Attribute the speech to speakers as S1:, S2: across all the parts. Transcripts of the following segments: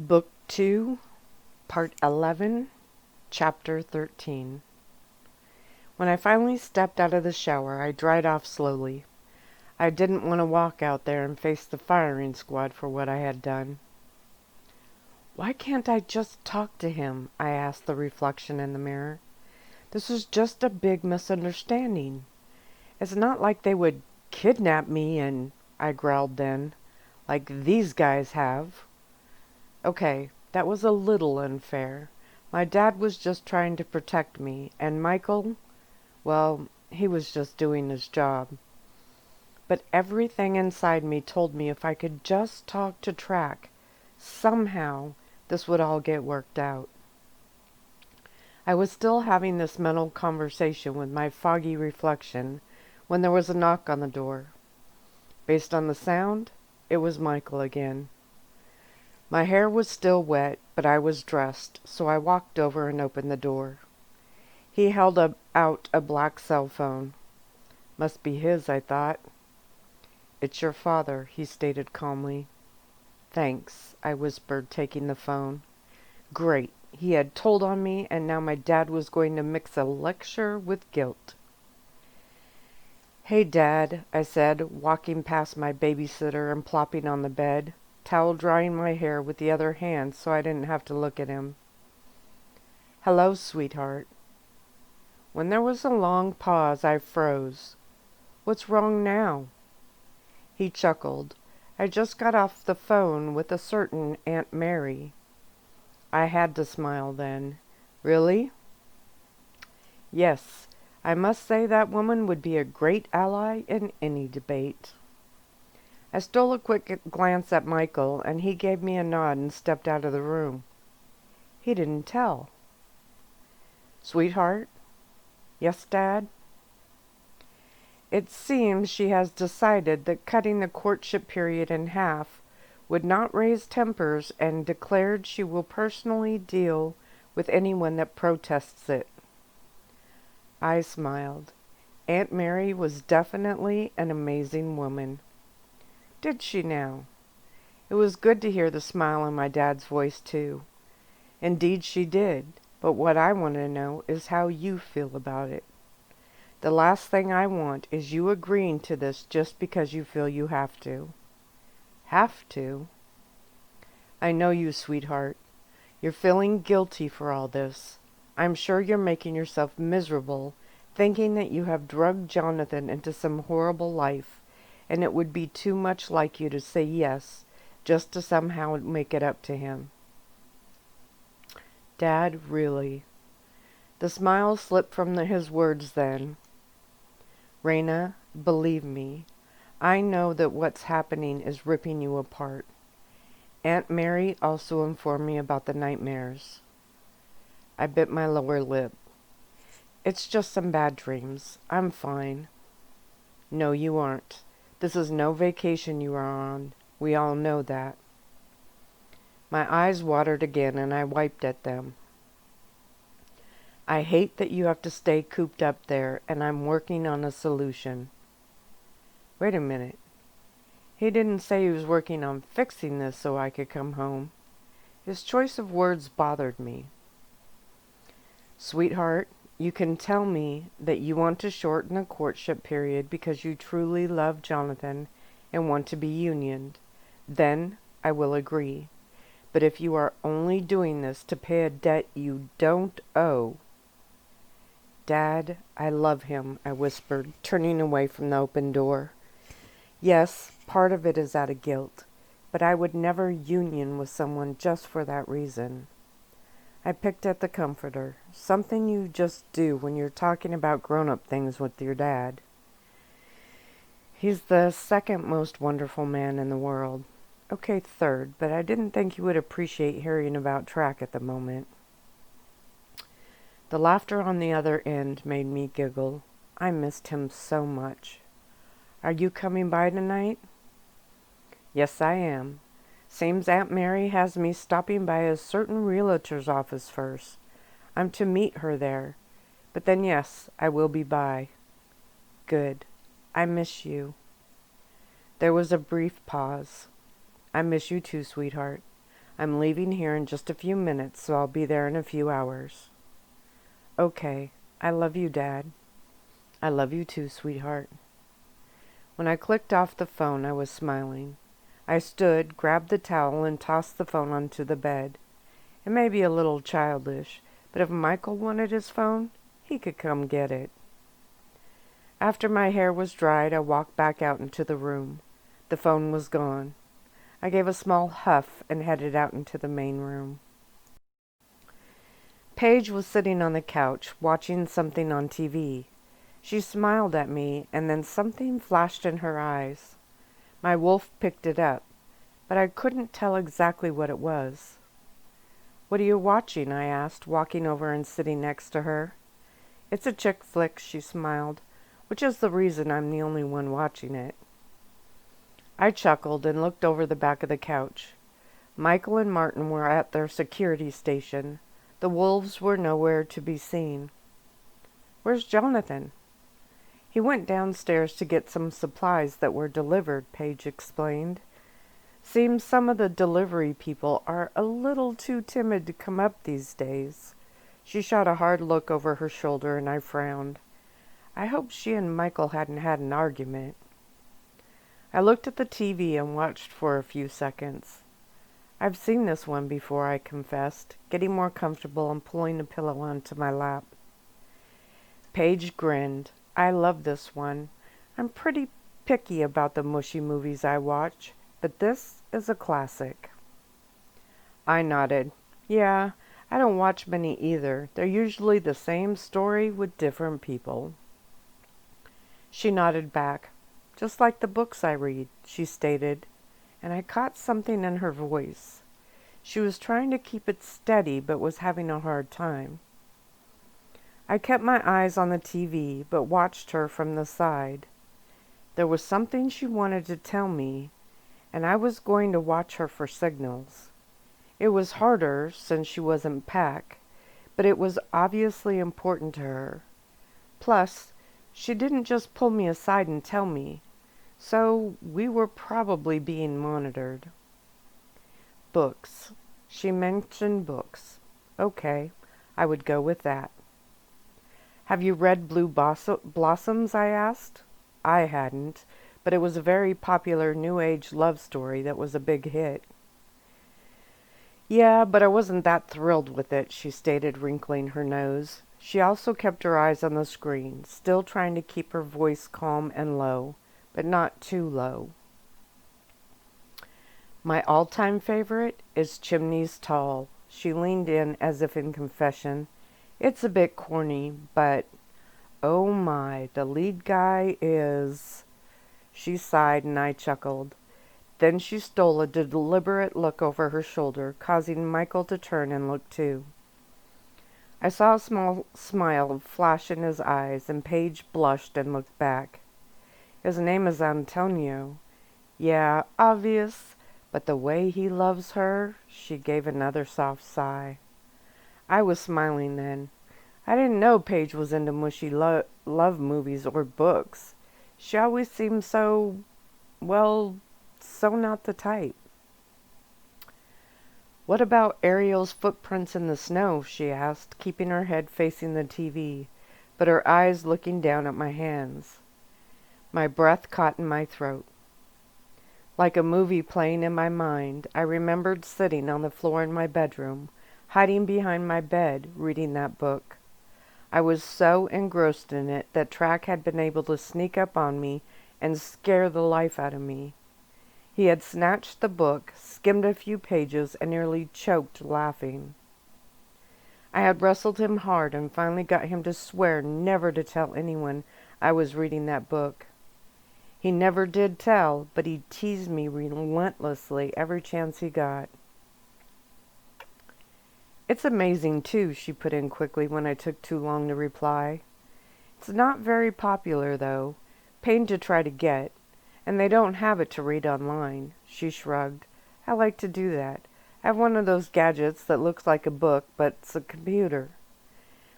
S1: Book 2, Part 11, Chapter 13. When I finally stepped out of the shower, I dried off slowly. I didn't want to walk out there and face the firing squad for what I had done. Why can't I just talk to him? I asked the reflection in the mirror. This is just a big misunderstanding. It's not like they would kidnap me and, I growled then, like these guys have. Okay, that was a little unfair. My dad was just trying to protect me, and Michael, well, he was just doing his job. But everything inside me told me if I could just talk to Track, somehow this would all get worked out. I was still having this mental conversation with my foggy reflection when there was a knock on the door. Based on the sound, it was Michael again. My hair was still wet, but I was dressed, so I walked over and opened the door. He held out a black cell phone. Must be his, I thought. It's your father, he stated calmly. Thanks, I whispered, taking the phone. Great, he had told on me, and now my dad was going to mix a lecture with guilt. Hey, Dad, I said, walking past my babysitter and plopping on the bed, towel drying my hair with the other hand so I didn't have to look at him. Hello, sweetheart. When there was a long pause, I froze. What's wrong now? He chuckled. I just got off the phone with a certain Aunt Mary. I had to smile then. Really? Yes, I must say that woman would be a great ally in any debate. I stole a quick glance at Michael, and he gave me a nod and stepped out of the room. He didn't tell. Sweetheart? Yes, Dad? It seems she has decided that cutting the courtship period in half would not raise tempers and declared she will personally deal with anyone that protests it. I smiled. Aunt Mary was definitely an amazing woman. Did she now? It was good to hear the smile in my dad's voice, too. Indeed she did, but what I want to know is how you feel about it. The last thing I want is you agreeing to this just because you feel you have to. Have to? I know you, sweetheart. You're feeling guilty for all this. I'm sure you're making yourself miserable, thinking that you have drugged Jonathan into some horrible life, and it would be too much like you to say yes, just to somehow make it up to him. Dad, really. The smile slipped from his words then. Raina, believe me, I know that what's happening is ripping you apart. Aunt Mary also informed me about the nightmares. I bit my lower lip. It's just some bad dreams. I'm fine. No, you aren't. This is no vacation you are on. We all know that. My eyes watered again, and I wiped at them. I hate that you have to stay cooped up there, and I'm working on a solution. Wait a minute. He didn't say he was working on fixing this so I could come home. His choice of words bothered me. Sweetheart, you can tell me that you want to shorten the courtship period because you truly love Jonathan and want to be unioned. Then I will agree. But if you are only doing this to pay a debt you don't owe... Dad, I love him, I whispered, turning away from the open door. Yes, part of it is out of guilt, but I would never union with someone just for that reason. I picked at the comforter, something you just do when you're talking about grown-up things with your dad. He's the second most wonderful man in the world. Okay, third, but I didn't think you would appreciate hearing about Track at the moment. The laughter on the other end made me giggle. I missed him so much. Are you coming by tonight? Yes, I am. Seems Aunt Mary has me stopping by a certain realtor's office first. I'm to meet her there. But then, yes, I will be by. Good. I miss you. There was a brief pause. I miss you too, sweetheart. I'm leaving here in just a few minutes, so I'll be there in a few hours. Okay. I love you, Dad. I love you too, sweetheart. When I clicked off the phone, I was smiling. I stood, grabbed the towel, and tossed the phone onto the bed. It may be a little childish, but if Michael wanted his phone, he could come get it. After my hair was dried, I walked back out into the room. The phone was gone. I gave a small huff and headed out into the main room. Paige was sitting on the couch, watching something on TV. She smiled at me, and then something flashed in her eyes. My wolf picked it up, but I couldn't tell exactly what it was. "What are you watching?" I asked, walking over and sitting next to her. "It's a chick flick," she smiled, "which is the reason I'm the only one watching it." I chuckled and looked over the back of the couch. Michael and Martin were at their security station. The wolves were nowhere to be seen. "Where's Jonathan?" "He went downstairs to get some supplies that were delivered," Paige explained. "Seems some of the delivery people are a little too timid to come up these days." She shot a hard look over her shoulder, and I frowned. I hoped she and Michael hadn't had an argument. I looked at the TV and watched for a few seconds. "I've seen this one before," I confessed, getting more comfortable and pulling a pillow onto my lap. Paige grinned. "I love this one. I'm pretty picky about the mushy movies I watch, but this is a classic." I nodded. "Yeah, I don't watch many either. They're usually the same story with different people." She nodded back. "Just like the books I read," she stated, and I caught something in her voice. She was trying to keep it steady, but was having a hard time. I kept my eyes on the TV, but watched her from the side. There was something she wanted to tell me, and I was going to watch her for signals. It was harder, since she wasn't back, but it was obviously important to her. Plus, she didn't just pull me aside and tell me, so we were probably being monitored. Books. She mentioned books. Okay, I would go with that. "Have you read Blue Blossoms?" I asked. I hadn't, but it was a very popular New Age love story that was a big hit. "Yeah, but I wasn't that thrilled with it," she stated, wrinkling her nose. She also kept her eyes on the screen, still trying to keep her voice calm and low, but not too low. "My all-time favorite is Chimneys Tall." She leaned in as if in confession. "It's a bit corny, but oh my, the lead guy is..." She sighed and I chuckled. Then she stole a deliberate look over her shoulder, causing Michael to turn and look too. I saw a small smile flash in his eyes, and Paige blushed and looked back. "His name is Antonio." "Yeah, obvious, but the way he loves her..." She gave another soft sigh. I was smiling then. I didn't know Paige was into mushy love movies or books. She always seemed so, well, so not the type. "What about Ariel's footprints in the snow?" she asked, keeping her head facing the TV, but her eyes looking down at my hands. My breath caught in my throat. Like a movie playing in my mind, I remembered sitting on the floor in my bedroom, hiding behind my bed, reading that book. I was so engrossed in it that Track had been able to sneak up on me and scare the life out of me. He had snatched the book, skimmed a few pages, and nearly choked laughing. I had wrestled him hard and finally got him to swear never to tell anyone I was reading that book. He never did tell, but he teased me relentlessly every chance he got. "It's amazing, too," she put in quickly when I took too long to reply. "It's not very popular, though. Pain to try to get. And they don't have it to read online." She shrugged. "I like to do that. I have one of those gadgets that looks like a book, but it's a computer."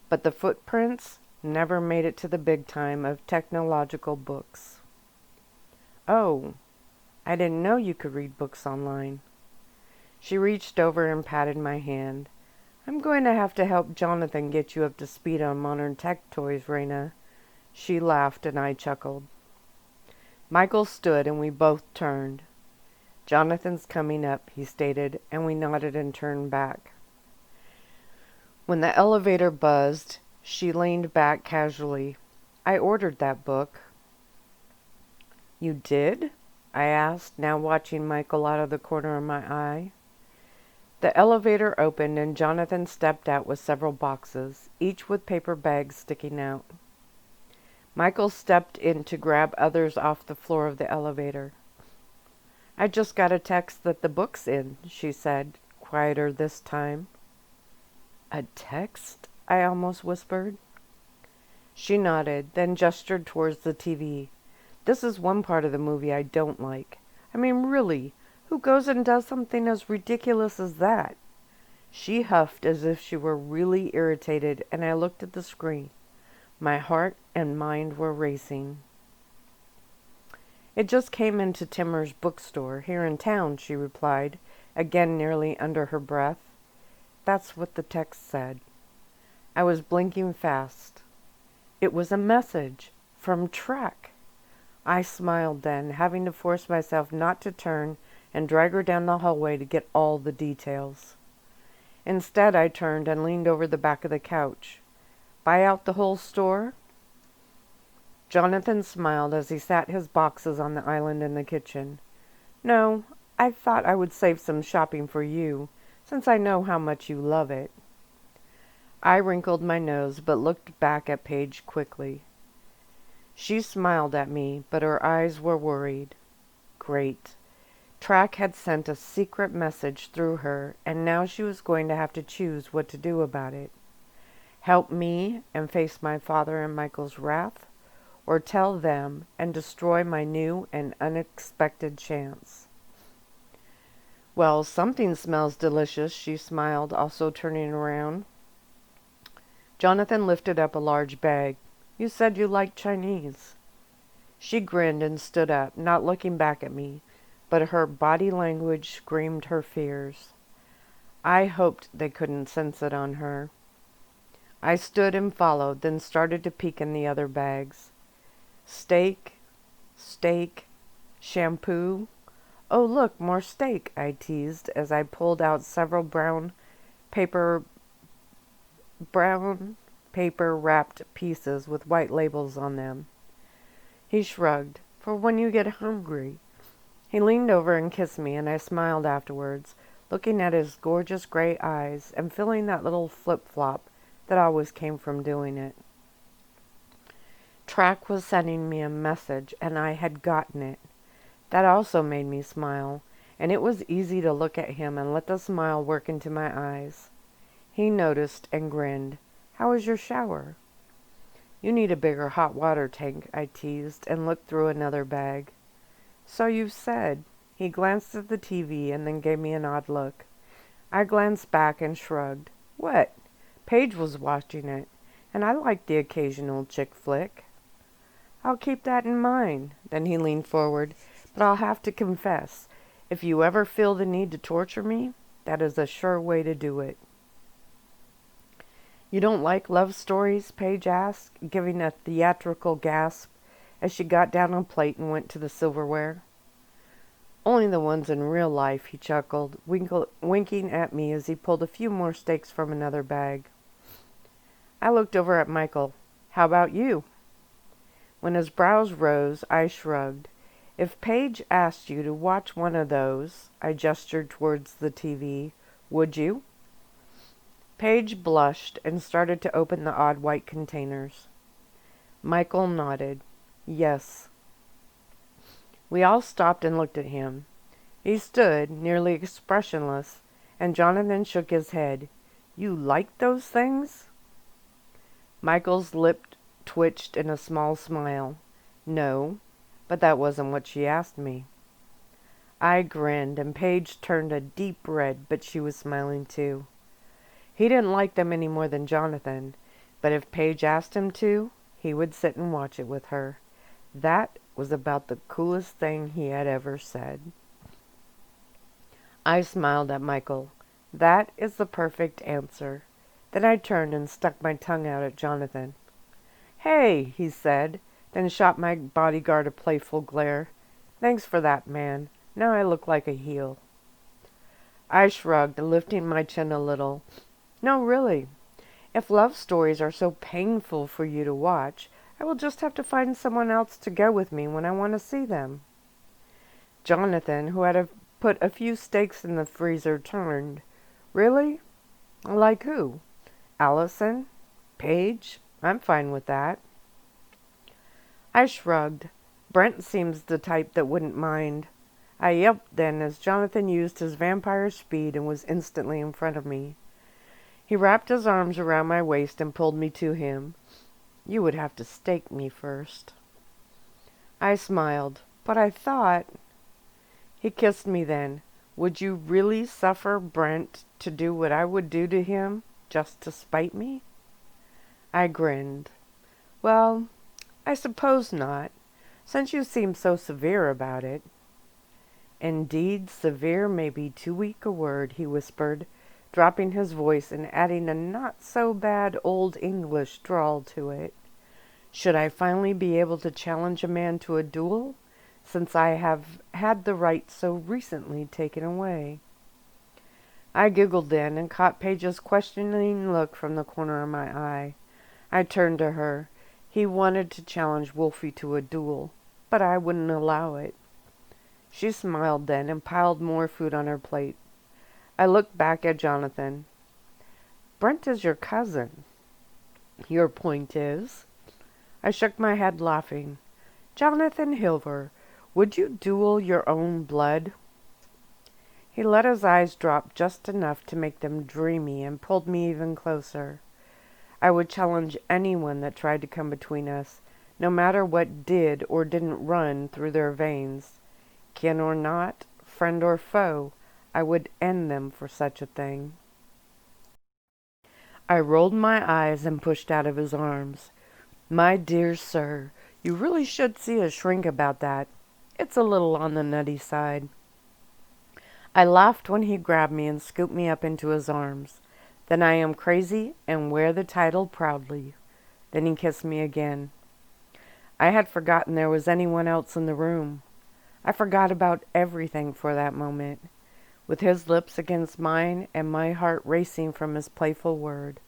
S1: But the footprints never made it to the big time of technological books. "Oh, I didn't know you could read books online." She reached over and patted my hand. I'm going to have to help Jonathan get you up to speed on modern tech toys, Raina. She laughed and I chuckled. Michael stood and we both turned. Jonathan's coming up, he stated, and we nodded and turned back. When the elevator buzzed, she leaned back casually. I ordered that book. You did? I asked, now watching Michael out of the corner of my eye. The elevator opened and Jonathan stepped out with several boxes, each with paper bags sticking out. Michael stepped in to grab others off the floor of the elevator. I just got a text that the book's in, she said, quieter this time. A text? I almost whispered. She nodded, then gestured towards the TV. This is one part of the movie I don't like. I mean, really, who goes and does something as ridiculous as that? She huffed as if she were really irritated, and I looked at the screen. My heart and mind were racing. It just came into Timmer's bookstore here in town, she replied, again nearly under her breath. That's what the text said. I was blinking fast. It was a message from Track. I smiled then, having to force myself not to turn and drag her down the hallway to get all the details. Instead, I turned and leaned over the back of the couch. Buy out the whole store? Jonathan smiled as he sat his boxes on the island in the kitchen. No, I thought I would save some shopping for you, since I know how much you love it. I wrinkled my nose, but looked back at Paige quickly. She smiled at me, but her eyes were worried. Great. Track had sent a secret message through her, and now she was going to have to choose what to do about it. Help me and face my father and Michael's wrath, or tell them and destroy my new and unexpected chance. Well, something smells delicious, she smiled, also turning around. Jonathan lifted up a large bag. You said you liked Chinese. She grinned and stood up, not looking back at me, but her body language screamed her fears. I hoped they couldn't sense it on her. I stood and followed, then started to peek in the other bags. Steak, shampoo. Oh, look, more steak, I teased as I pulled out several brown paper wrapped pieces with white labels on them. He shrugged. For when you get hungry. He leaned over and kissed me, and I smiled afterwards, looking at his gorgeous gray eyes and feeling that little flip-flop that always came from doing it. Track was sending me a message, and I had gotten it. That also made me smile, and it was easy to look at him and let the smile work into my eyes. He noticed and grinned. How was your shower? You need a bigger hot water tank, I teased, and looked through another bag. So you've said. He glanced at the TV and then gave me an odd look. I glanced back and shrugged. What? Paige was watching it, and I liked the occasional chick flick. I'll keep that in mind. Then he leaned forward. But I'll have to confess, if you ever feel the need to torture me, that is a sure way to do it. You don't like love stories? Paige asked, giving a theatrical gasp as she got down a plate and went to the silverware. Only the ones in real life, he chuckled, winking at me as he pulled a few more steaks from another bag. I looked over at Michael. How about you? When his brows rose, I shrugged. If Paige asked you to watch one of those, I gestured towards the TV, would you? Paige blushed and started to open the odd white containers. Michael nodded. Yes. We all stopped and looked at him. He stood, nearly expressionless, and Jonathan shook his head. You like those things? Michael's lip twitched in a small smile. No. But that wasn't what she asked me. I grinned, and Paige turned a deep red, but she was smiling too. He didn't like them any more than Jonathan, but if Paige asked him to, he would sit and watch it with her. That was about the coolest thing he had ever said. I smiled at Michael. That is the perfect answer. Then I turned and stuck my tongue out at Jonathan. Hey, he said, then shot my bodyguard a playful glare. Thanks for that, man. Now I look like a heel. I shrugged, lifting my chin a little. No, really. If love stories are so painful for you to watch, I will just have to find someone else to go with me when I want to see them. Jonathan, who had put a few steaks in the freezer, turned. Really? Like who? Allison? Paige? I'm fine with that. I shrugged. Brent seems the type that wouldn't mind. I yelped then as Jonathan used his vampire speed and was instantly in front of me. He wrapped his arms around my waist and pulled me to him. You would have to stake me first. I smiled, but I thought... He kissed me then. Would you really suffer Brent to do what I would do to him, just to spite me? I grinned. Well, I suppose not, since you seem so severe about it. Indeed, severe may be too weak a word, he whispered, dropping his voice and adding a not-so-bad old English drawl to it. Should I finally be able to challenge a man to a duel, since I have had the right so recently taken away? I giggled then and caught Paige's questioning look from the corner of my eye. I turned to her. He wanted to challenge Wolfie to a duel, but I wouldn't allow it. She smiled then and piled more food on her plate. I looked back at Jonathan. Brent is your cousin. Your point is? I shook my head, laughing. Jonathan Hilver, would you duel your own blood? He let his eyes drop just enough to make them dreamy and pulled me even closer. I would challenge anyone that tried to come between us, no matter what did or didn't run through their veins. Kin or not, friend or foe, I would end them for such a thing. I rolled my eyes and pushed out of his arms. My dear sir, you really should see a shrink about that. It's a little on the nutty side. I laughed when he grabbed me and scooped me up into his arms. Then I am crazy and wear the title proudly. Then he kissed me again. I had forgotten there was anyone else in the room. I forgot about everything for that moment, with his lips against mine and my heart racing from his playful word.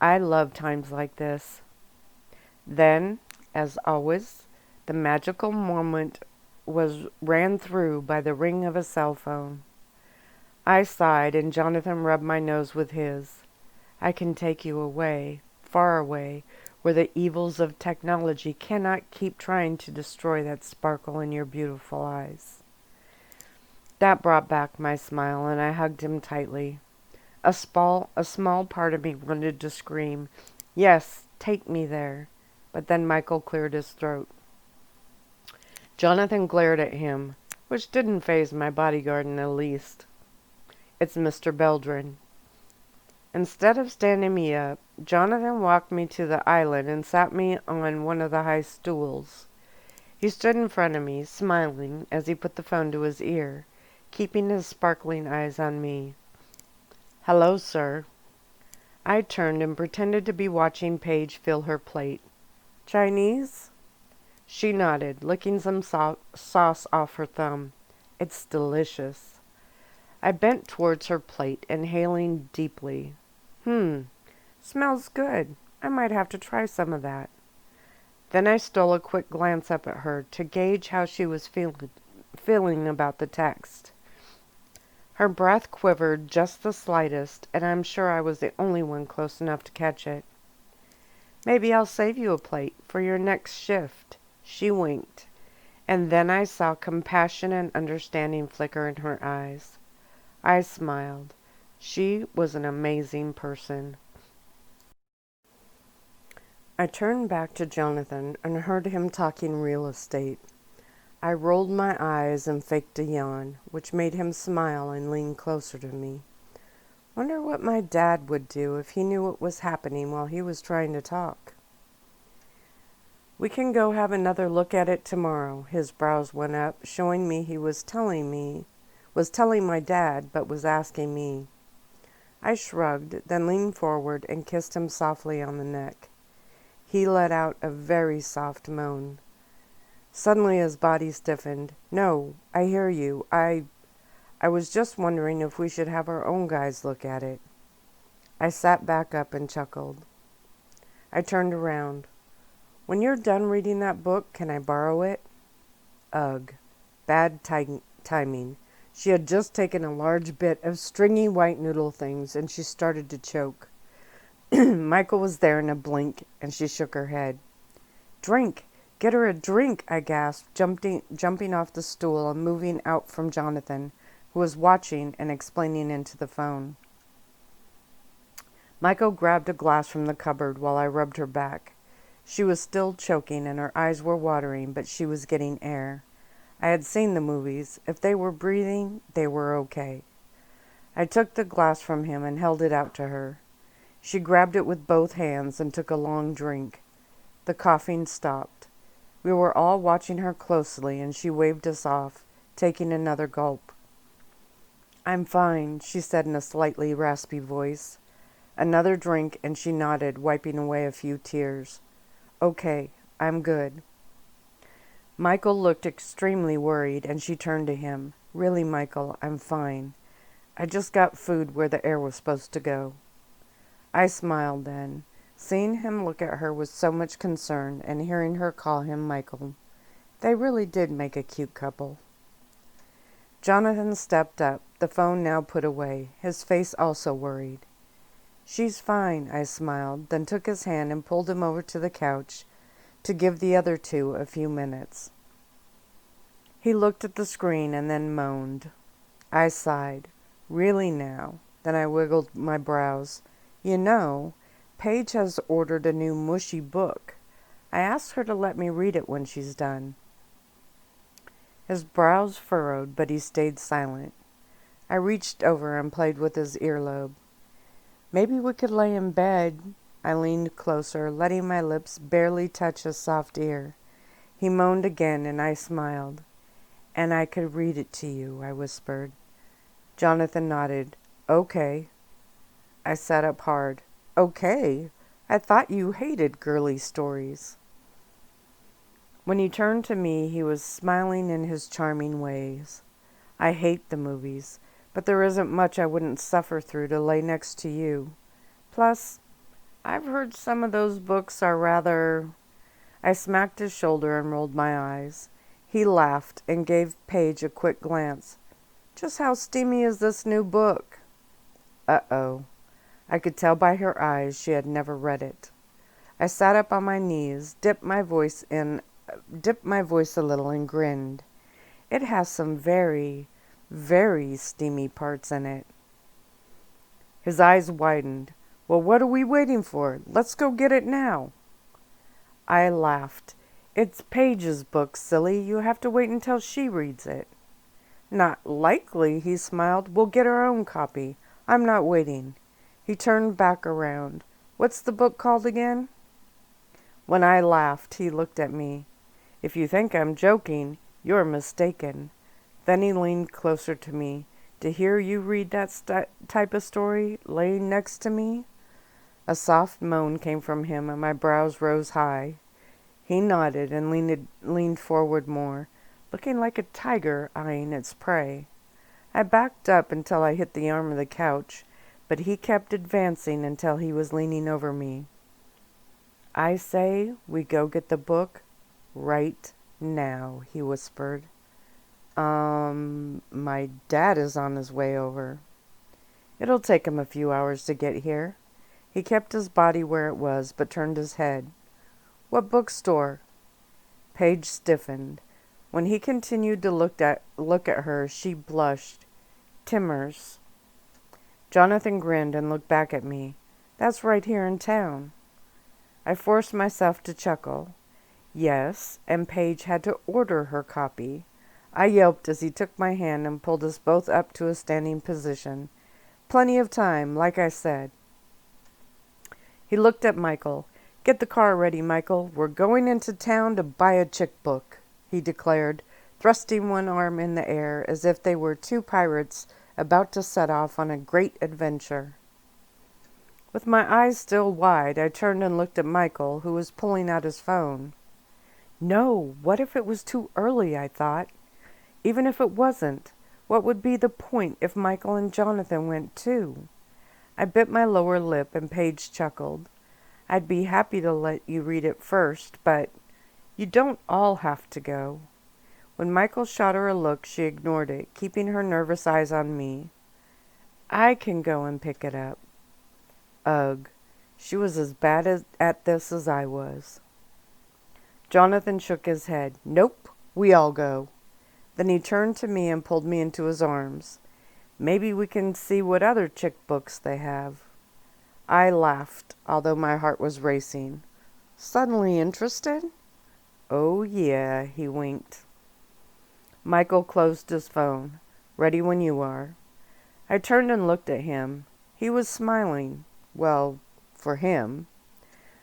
S1: I love times like this. Then, as always, the magical moment was ran through by the ring of a cell phone. I sighed, and Jonathan rubbed my nose with his. I can take you away, far away, where the evils of technology cannot keep trying to destroy that sparkle in your beautiful eyes. That brought back my smile, and I hugged him tightly. A small part of me wanted to scream, "Yes, take me there," but then Michael cleared his throat. Jonathan glared at him, which didn't faze my bodyguard in the least. It's Mr. Blvd. Instead of standing me up, Jonathan walked me to the island and sat me on one of the high stools. He stood in front of me, smiling as he put the phone to his ear, keeping his sparkling eyes on me. "Hello, sir." I turned and pretended to be watching Paige fill her plate. "Chinese?" She nodded, licking some sauce off her thumb. "It's delicious." I bent towards her plate, inhaling deeply. Smells good. I might have to try some of that. Then I stole a quick glance up at her to gauge how she was feeling about the text. Her breath quivered just the slightest, and I'm sure I was the only one close enough to catch it. "Maybe I'll save you a plate for your next shift." She winked, and then I saw compassion and understanding flicker in her eyes. I smiled. She was an amazing person. I turned back to Jonathan and heard him talking real estate. I rolled my eyes and faked a yawn, which made him smile and lean closer to me. Wonder what my dad would do if he knew what was happening while he was trying to talk. "We can go have another look at it tomorrow." His brows went up, showing me he was Was telling my dad, but was asking me. I shrugged, then leaned forward and kissed him softly on the neck. He let out a very soft moan. Suddenly his body stiffened. "No, I hear you. I was just wondering if we should have our own guys look at it." I sat back up and chuckled. I turned around. "When you're done reading that book, can I borrow it?" Ugh. Bad timing. She had just taken a large bit of stringy white noodle things, and she started to choke. Michael was there in a blink, and she shook her head. "Drink! Get her a drink!" I gasped, jumping off the stool and moving out from Jonathan, who was watching and explaining into the phone. Michael grabbed a glass from the cupboard while I rubbed her back. She was still choking and her eyes were watering, but she was getting air. I had seen the movies. If they were breathing, they were okay. I took the glass from him and held it out to her. She grabbed it with both hands and took a long drink. The coughing stopped. We were all watching her closely, and she waved us off, taking another gulp. "I'm fine," she said in a slightly raspy voice. Another drink, and she nodded, wiping away a few tears. "Okay, I'm good." Michael looked extremely worried, and she turned to him. "Really, Michael, I'm fine. I just got food where the air was supposed to go." I smiled then, seeing him look at her with so much concern and hearing her call him Michael. They really did make a cute couple. Jonathan stepped up, the phone now put away, his face also worried. "She's fine," I smiled, then took his hand and pulled him over to the couch to give the other two a few minutes. He looked at the screen and then moaned. I sighed. "Really now?" Then I wiggled my brows. "You know, Paige has ordered a new mushy book. I asked her to let me read it when she's done." His brows furrowed, but he stayed silent. I reached over and played with his earlobe. "Maybe we could lay in bed." I leaned closer, letting my lips barely touch his soft ear. He moaned again, and I smiled. "And I could read it to you," I whispered. Jonathan nodded. "Okay." I sat up hard. "Okay? I thought you hated girly stories." When he turned to me, he was smiling in his charming ways. "I hate the movies, but there isn't much I wouldn't suffer through to lay next to you. Plus, I've heard some of those books are rather—" I smacked his shoulder and rolled my eyes. He laughed and gave Paige a quick glance. "Just how steamy is this new book?" Uh-oh. I could tell by her eyes she had never read it. I sat up on my knees, dipped my voice a little and grinned. "It has some very, very steamy parts in it." His eyes widened. "Well, what are we waiting for? Let's go get it now." I laughed. "It's Paige's book, silly. You have to wait until she reads it." "Not likely," he smiled. "We'll get our own copy. I'm not waiting." He turned back around. "What's the book called again?" When I laughed, he looked at me. "If you think I'm joking, you're mistaken." Then he leaned closer to me. "To hear you read that type of story, laying next to me?" A soft moan came from him, and my brows rose high. He nodded and leaned forward more, looking like a tiger eyeing its prey. I backed up until I hit the arm of the couch, but he kept advancing until he was leaning over me. "I say we go get the book right now," he whispered. My dad is on his way over." "It'll take him a few hours to get here." He kept his body where it was, but turned his head. "What bookstore?" Paige stiffened. When he continued to look at her, she blushed. "Timmer's." Jonathan grinned and looked back at me. "That's right here in town." I forced myself to chuckle. Yes, and Paige had to order her copy. I yelped as he took my hand and pulled us both up to a standing position. "Plenty of time, like I said." He looked at Michael. "Get the car ready, Michael. We're going into town to buy a chick book," he declared, thrusting one arm in the air as if they were two pirates about to set off on a great adventure. With my eyes still wide, I turned and looked at Michael, who was pulling out his phone. No, what if it was too early, I thought. Even if it wasn't, what would be the point if Michael and Jonathan went too? I bit my lower lip and Paige chuckled. I'd be happy to let you read it first, but you don't all have to go. When Michael shot her a look, she ignored it, keeping her nervous eyes on me. I can go and pick it up. Ugh, she was as bad at this as I was. Jonathan shook his head. Nope, we all go. Then he turned to me and pulled me into his arms. Maybe we can see what other chick books they have. I laughed, although my heart was racing. Suddenly interested? Oh, yeah, he winked. Michael closed his phone. Ready when you are. I turned and looked at him. He was smiling. Well, for him.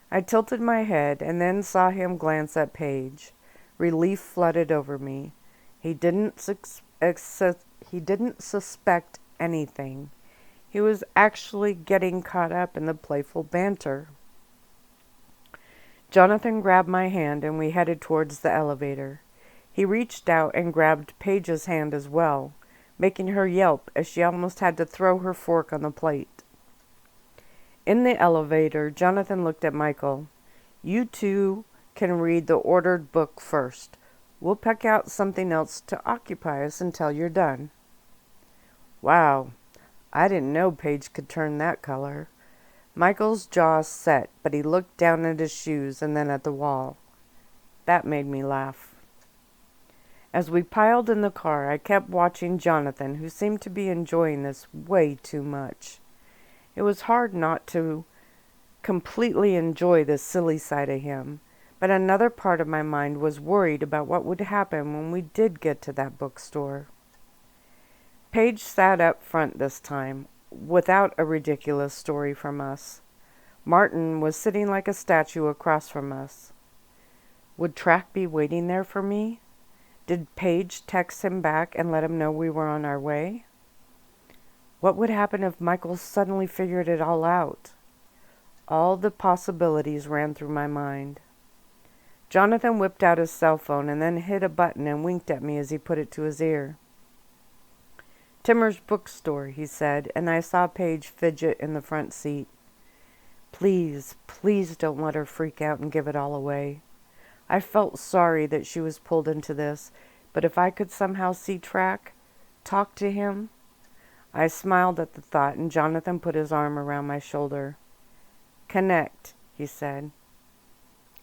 S1: I tilted my head and then saw him glance at Paige. Relief flooded over me. He didn't suspect anything. He was actually getting caught up in the playful banter. Jonathan grabbed my hand and we headed towards the elevator. He reached out and grabbed Paige's hand as well, making her yelp as she almost had to throw her fork on the plate. In the elevator, Jonathan looked at Michael. You two can read the ordered book first. We'll pick out something else to occupy us until you're done. Wow, I didn't know Paige could turn that color. Michael's jaw set, but he looked down at his shoes and then at the wall. That made me laugh. As we piled in the car, I kept watching Jonathan, who seemed to be enjoying this way too much. It was hard not to completely enjoy this silly side of him, but another part of my mind was worried about what would happen when we did get to that bookstore. Paige sat up front this time, without a ridiculous story from us. Martin was sitting like a statue across from us. Would Track be waiting there for me? Did Paige text him back and let him know we were on our way? What would happen if Michael suddenly figured it all out? All the possibilities ran through my mind. Jonathan whipped out his cell phone and then hit a button and winked at me as he put it to his ear. Timmer's bookstore, he said, and I saw Paige fidget in the front seat. Please, please don't let her freak out and give it all away. I felt sorry that she was pulled into this, but if I could somehow see Track, talk to him. I smiled at the thought, and Jonathan put his arm around my shoulder. Connect, he said.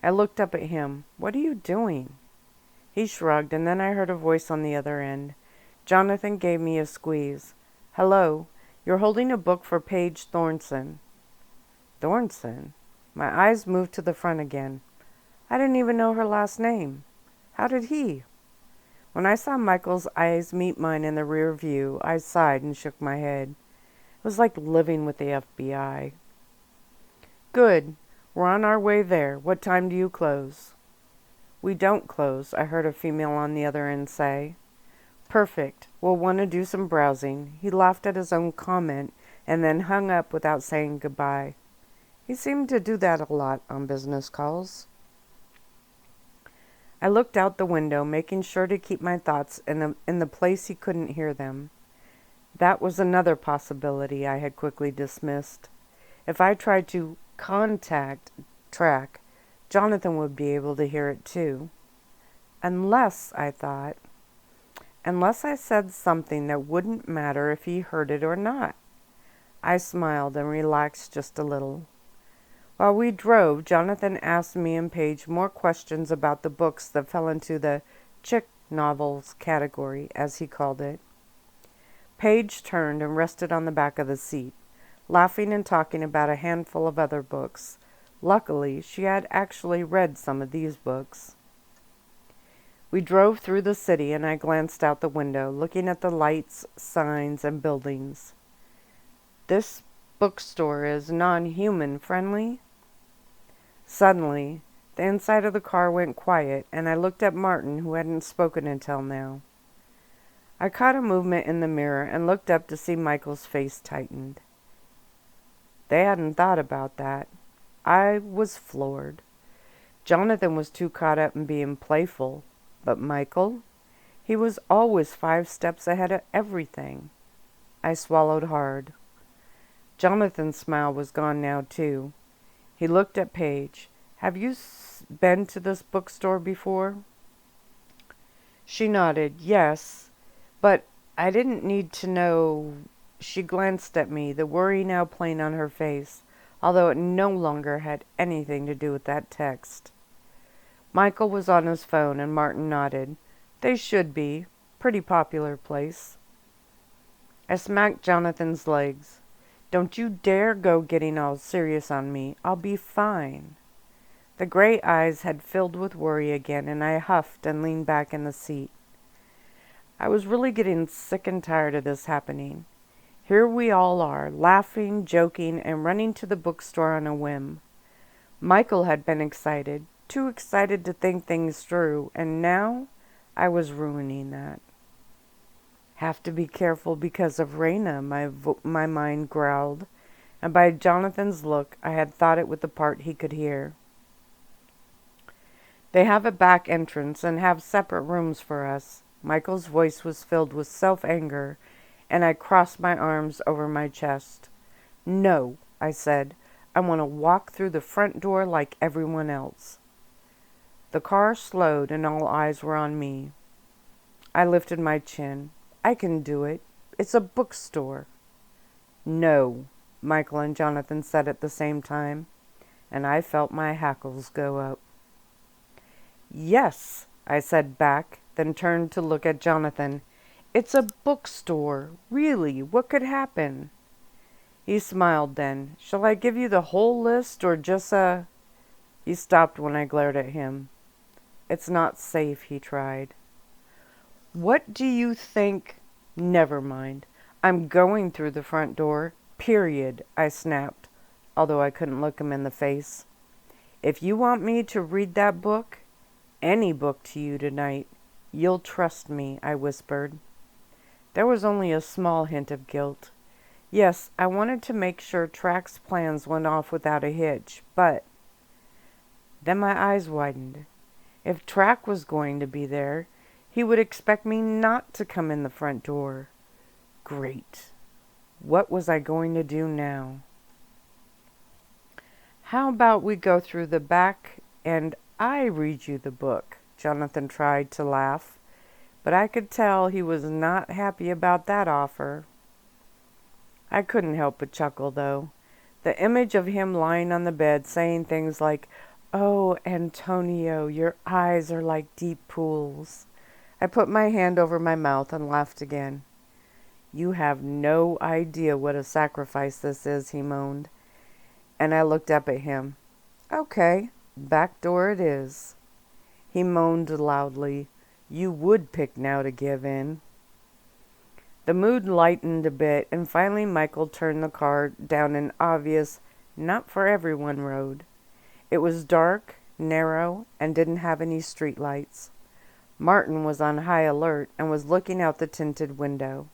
S1: I looked up at him. What are you doing? He shrugged, and then I heard a voice on the other end. Jonathan gave me a squeeze. Hello, you're holding a book for Paige Thornton. Thornton? My eyes moved to the front again. I didn't even know her last name. How did he? When I saw Michael's eyes meet mine in the rear view, I sighed and shook my head. It was like living with the FBI. Good. We're on our way there. What time do you close? We don't close, I heard a female on the other end say. Perfect. We'll want to do some browsing. He laughed at his own comment and then hung up without saying goodbye. He seemed to do that a lot on business calls. I looked out the window, making sure to keep my thoughts in the place he couldn't hear them. That was another possibility I had quickly dismissed. If I tried to contact Track, Jonathan would be able to hear it too. Unless, I thought, unless I said something that wouldn't matter if he heard it or not. I smiled and relaxed just a little. While we drove, Jonathan asked me and Paige more questions about the books that fell into the chick novels category, as he called it. Paige turned and rested on the back of the seat, laughing and talking about a handful of other books. Luckily, she had actually read some of these books. We drove through the city and I glanced out the window, looking at the lights, signs, and buildings. This bookstore is non-human friendly? Suddenly, The inside of the car went quiet, and I looked at Martin, who hadn't spoken until now. I caught a movement in the mirror and looked up to see Michael's face tightened. They hadn't thought about that. I was floored. Jonathan was too caught up in being playful, but Michael? He was always 5 steps ahead of everything. I swallowed hard. Jonathan's smile was gone now, too. He looked at Paige. Have you been to this bookstore before? She nodded, yes, but I didn't need to know. She glanced at me, the worry now plain on her face, although it no longer had anything to do with that text. Michael was on his phone, and Martin nodded. They should be. Pretty popular place. I smacked Jonathan's legs. Don't you dare go getting all serious on me. I'll be fine. The gray eyes had filled with worry again, and I huffed and leaned back in the seat. I was really getting sick and tired of this happening. Here we all are, laughing, joking, and running to the bookstore on a whim. Michael had been excited, too excited to think things through, and now I was ruining that. Have to be careful because of Raina, my mind growled, and by Jonathan's look I had thought it with the part he could hear. They have a back entrance and have separate rooms for us. Michael's voice was filled with self-anger, and I crossed my arms over my chest. No, I said. I want to walk through the front door like everyone else. The car slowed and all eyes were on me. I lifted my chin. I can do it. It's a bookstore. No, Michael and Jonathan said at the same time, and I felt my hackles go up. Yes, I said back, then turned to look at Jonathan. It's a bookstore. Really, what could happen? He smiled then. Shall I give you the whole list or just a... He stopped when I glared at him. It's not safe, he tried. What do you think? Never mind. I'm going through the front door. Period, I snapped, although I couldn't look him in the face. If you want me to read that book, any book to you tonight, you'll trust me, I whispered. There was only a small hint of guilt. Yes, I wanted to make sure Track's plans went off without a hitch, but... Then my eyes widened. If Track was going to be there, he would expect me not to come in the front door. Great. What was I going to do now? How about we go through the back and I read you the book? Jonathan tried to laugh, but I could tell he was not happy about that offer. I couldn't help but chuckle, though. The image of him lying on the bed saying things like, "Oh, Antonio, your eyes are like deep pools." I put my hand over my mouth and laughed again. You have no idea what a sacrifice this is, he moaned. And I looked up at him. Okay, back door it is. He moaned loudly. You would pick now to give in. The mood lightened a bit, and finally Michael turned the car down an obvious, not for everyone road. It was dark, narrow, and didn't have any street lights. Martin was on high alert and was looking out the tinted window.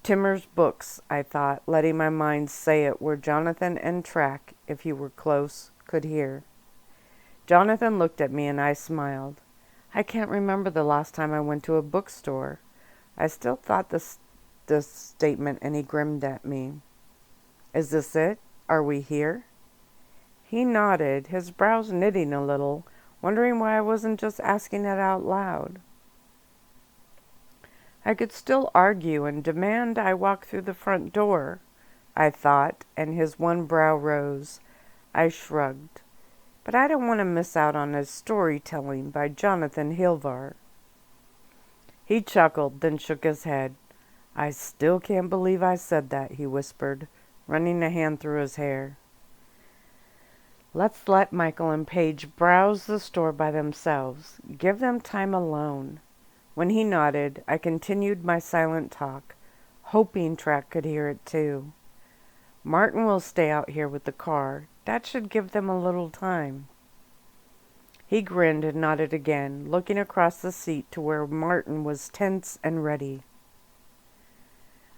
S1: Timmer's books, I thought, letting my mind say it where Jonathan and Track, if he were close, could hear. Jonathan looked at me and I smiled. I can't remember the last time I went to a bookstore. I still thought this statement, and he grinned at me. Is this it? Are we here? He nodded, his brows knitting a little, wondering why I wasn't just asking it out loud. I could still argue and demand I walk through the front door, I thought, and his one brow rose. I shrugged. But I don't want to miss out on a storytelling by Jonathan Hilvar. He chuckled, then shook his head. I still can't believe I said that, he whispered, running a hand through his hair. Let's let Michael and Paige browse the store by themselves. Give them time alone. When he nodded, I continued my silent talk, hoping Track could hear it too. Martin will stay out here with the car. That should give them a little time. He grinned and nodded again, looking across the seat to where Martin was tense and ready.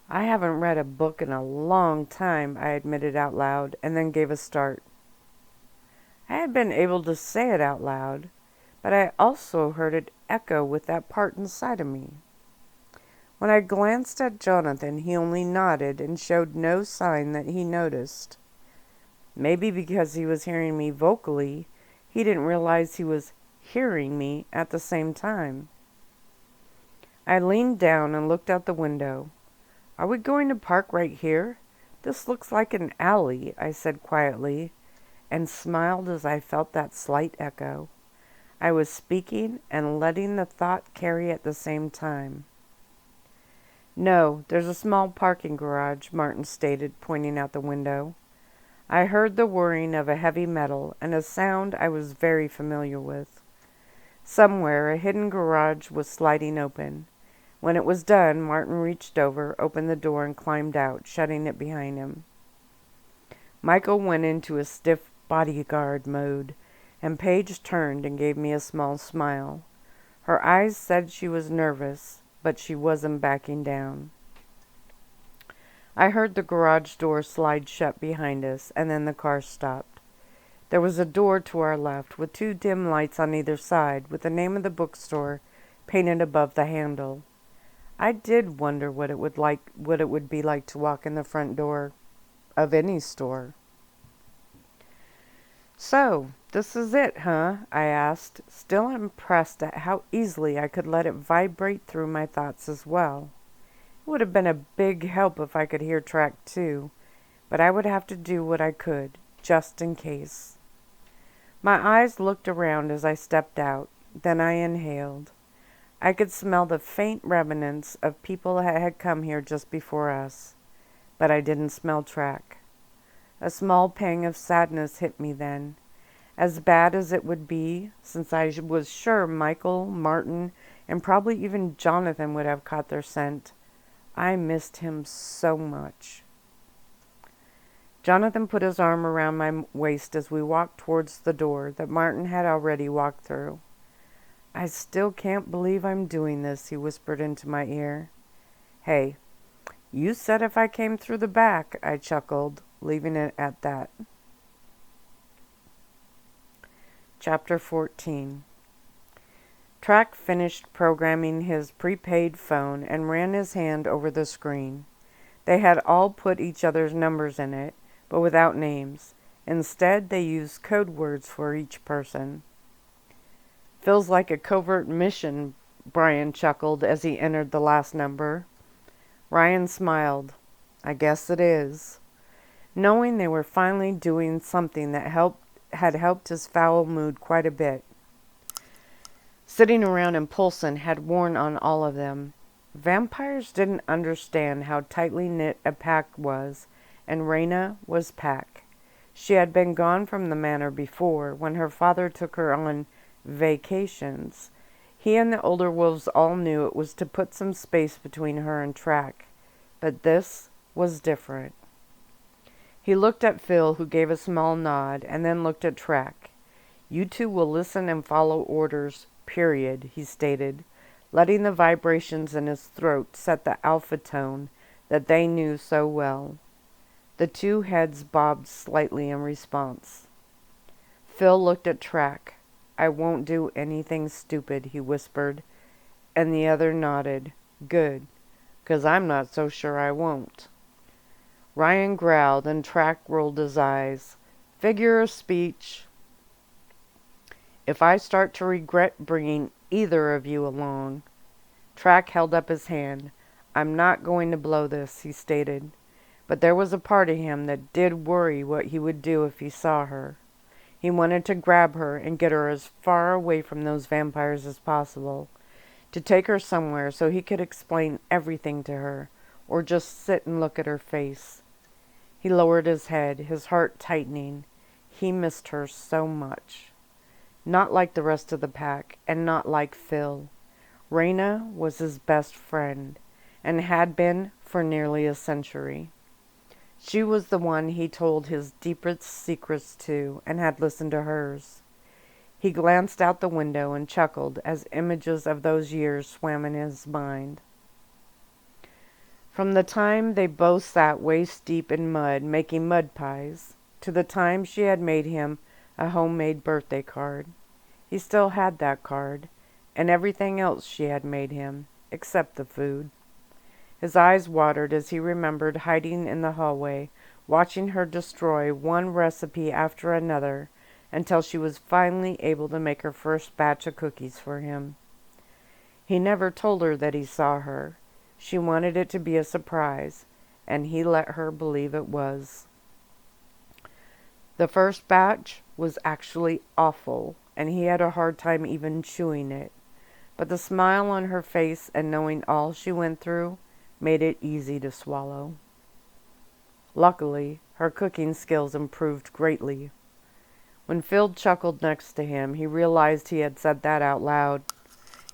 S1: "I haven't read a book in a long time," I admitted out loud, and then gave a start. I had been able to say it out loud, but I also heard it echo with that part inside of me. When I glanced at Jonathan, he only nodded and showed no sign that he noticed. Maybe because he was hearing me vocally, he didn't realize he was hearing me at the same time. I leaned down and looked out the window. "Are we going to park right here? This looks like an alley," I said quietly, and smiled as I felt that slight echo. I was speaking and letting the thought carry at the same time. "No, there's a small parking garage," Martin stated, pointing out the window. I heard the whirring of a heavy metal and a sound I was very familiar with. Somewhere a hidden garage was sliding open. When it was done, Martin reached over, opened the door, and climbed out, shutting it behind him. Michaud went into a stiff bodyguard mode, and Paige turned and gave me a small smile. Her eyes said she was nervous, but she wasn't backing down. I heard the garage door slide shut behind us, and then the car stopped. There was a door to our left, with 2 dim lights on either side, with the name of the bookstore painted above the handle. I did wonder what it would be like to walk in the front door of any store. "So, this is it, huh?" I asked, still impressed at how easily I could let it vibrate through my thoughts as well. It would have been a big help if I could hear track 2, but I would have to do what I could, just in case. My eyes looked around as I stepped out, then I inhaled. I could smell the faint remnants of people that had come here just before us, but I didn't smell track. A small pang of sadness hit me then, as bad as it would be, since I was sure Michael, Martin, and probably even Jonathan would have caught their scent. I missed him so much. Jonathan put his arm around my waist as we walked towards the door that Martin had already walked through. "I still can't believe I'm doing this," he whispered into my ear. "Hey, you said if I came through the back," I chuckled, leaving it at that. Chapter 14. Track finished programming his prepaid phone and ran his hand over the screen. They had all put each other's numbers in it, but without names. Instead, they used code words for each person. "Feels like a covert mission," Brian chuckled as he entered the last number. Ryan smiled. "I guess it is." Knowing they were finally doing something that had helped his foul mood quite a bit. Sitting around in Polson had worn on all of them. Vampires didn't understand how tightly knit a pack was, and Raina was pack. She had been gone from the manor before, when her father took her on vacations. He and the older wolves all knew it was to put some space between her and Track, but this was different. He looked at Phil, who gave a small nod, and then looked at Track. "You two will listen and follow orders, period," he stated, letting the vibrations in his throat set the alpha tone that they knew so well. The 2 heads bobbed slightly in response. Phil looked at Track. "I won't do anything stupid," he whispered, and the other nodded. "Good, 'cause I'm not so sure I won't." Ryan growled, and Track rolled his eyes. "Figure of speech. If I start to regret bringing either of you along." Track held up his hand. "I'm not going to blow this," he stated. But there was a part of him that did worry what he would do if he saw her. He wanted to grab her and get her as far away from those vampires as possible. To take her somewhere so he could explain everything to her, or just sit and look at her face. He lowered his head, his heart tightening. He missed her so much. Not like the rest of the pack, and not like Phil. Raina was his best friend, and had been for nearly a century. She was the one he told his deepest secrets to, and had listened to hers. He glanced out the window and chuckled as images of those years swam in his mind. From the time they both sat waist-deep in mud making mud pies, to the time she had made him a homemade birthday card. He still had that card, and everything else she had made him, except the food. His eyes watered as he remembered hiding in the hallway, watching her destroy one recipe after another until she was finally able to make her first batch of cookies for him. He never told her that he saw her. She wanted it to be a surprise, and he let her believe it was. The first batch was actually awful, and he had a hard time even chewing it. But the smile on her face and knowing all she went through made it easy to swallow. Luckily, her cooking skills improved greatly. When Phil chuckled next to him, he realized he had said that out loud.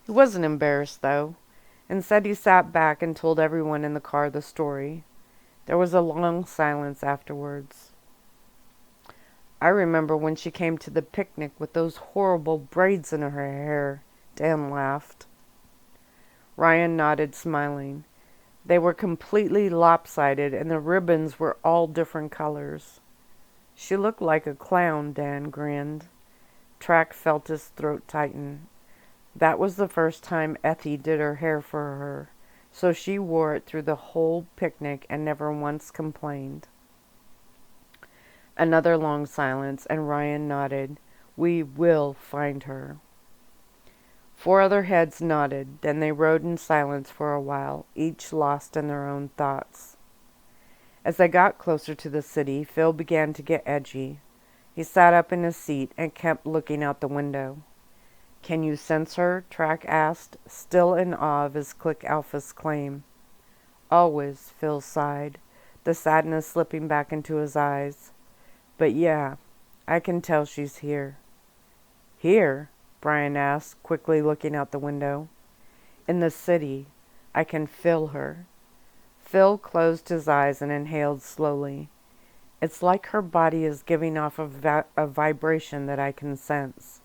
S1: He wasn't embarrassed, though. Instead, he sat back and told everyone in the car the story. There was a long silence afterwards. "I remember when she came to the picnic with those horrible braids in her hair," Dan laughed. Ryan nodded, smiling. They were completely lopsided, and the ribbons were all different colors. "She looked like a clown," Dan grinned. Track felt his throat tighten. That was the first time Ethy did her hair for her, so she wore it through the whole picnic and never once complained. Another long silence, and Ryan nodded. "We will find her." 4 other heads nodded. Then they rode in silence for a while, each lost in their own thoughts. As they got closer to the city, Phil began to get edgy. He sat up in his seat and kept looking out the window. "Can you sense her?" Track asked, still in awe of his Click Alpha's claim. "Always," Phil sighed, the sadness slipping back into his eyes. "But yeah, I can tell she's here." "Here?" Brian asked, quickly looking out the window. "In the city. I can feel her." Phil closed his eyes and inhaled slowly. "It's like her body is giving off a vibration that I can sense."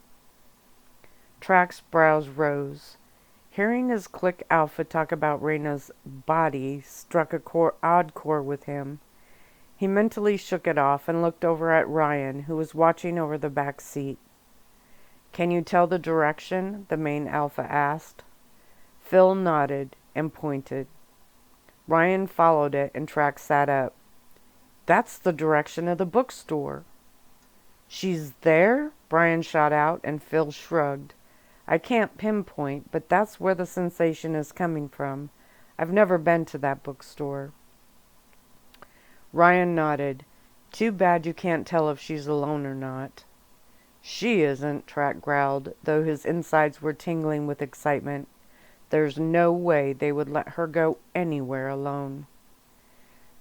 S1: Track's brows rose. Hearing his Click Alpha talk about Raina's body struck a odd chord with him. He mentally shook it off and looked over at Ryan, who was watching over the back seat. "Can you tell the direction?" the main Alpha asked. Phil nodded and pointed. Ryan followed it, and Track sat up. "That's the direction of the bookstore." "She's there?" Brian shot out, and Phil shrugged. "I can't pinpoint, but that's where the sensation is coming from. I've never been to that bookstore." Ryan nodded. "Too bad you can't tell if she's alone or not." "She isn't," Track growled, though his insides were tingling with excitement. "There's no way they would let her go anywhere alone."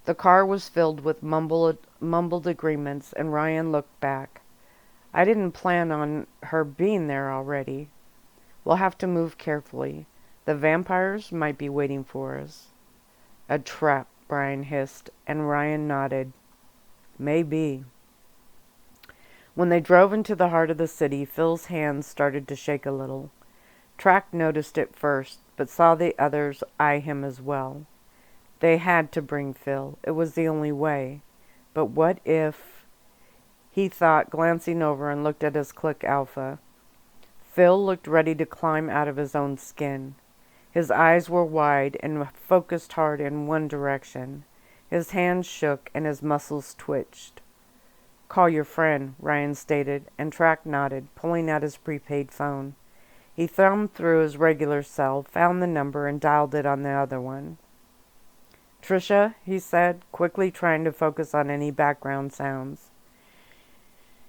S1: The car was filled with mumbled agreements, and Ryan looked back. "I didn't plan on her being there already. We'll have to move carefully. The vampires might be waiting for us." "A trap," Brian hissed, and Ryan nodded. "Maybe." When they drove into the heart of the city, Phil's hands started to shake a little. Track noticed it first, but saw the others eye him as well. They had to bring Phil. It was the only way. But what if... He thought, glancing over and looked at his Click Alpha. Phil looked ready to climb out of his own skin. His eyes were wide and focused hard in one direction. His hands shook and his muscles twitched. "Call your friend," Ryan stated, and Track nodded, pulling out his prepaid phone. He thumbed through his regular cell, found the number, and dialed it on the other one. "Trisha," he said, quickly trying to focus on any background sounds.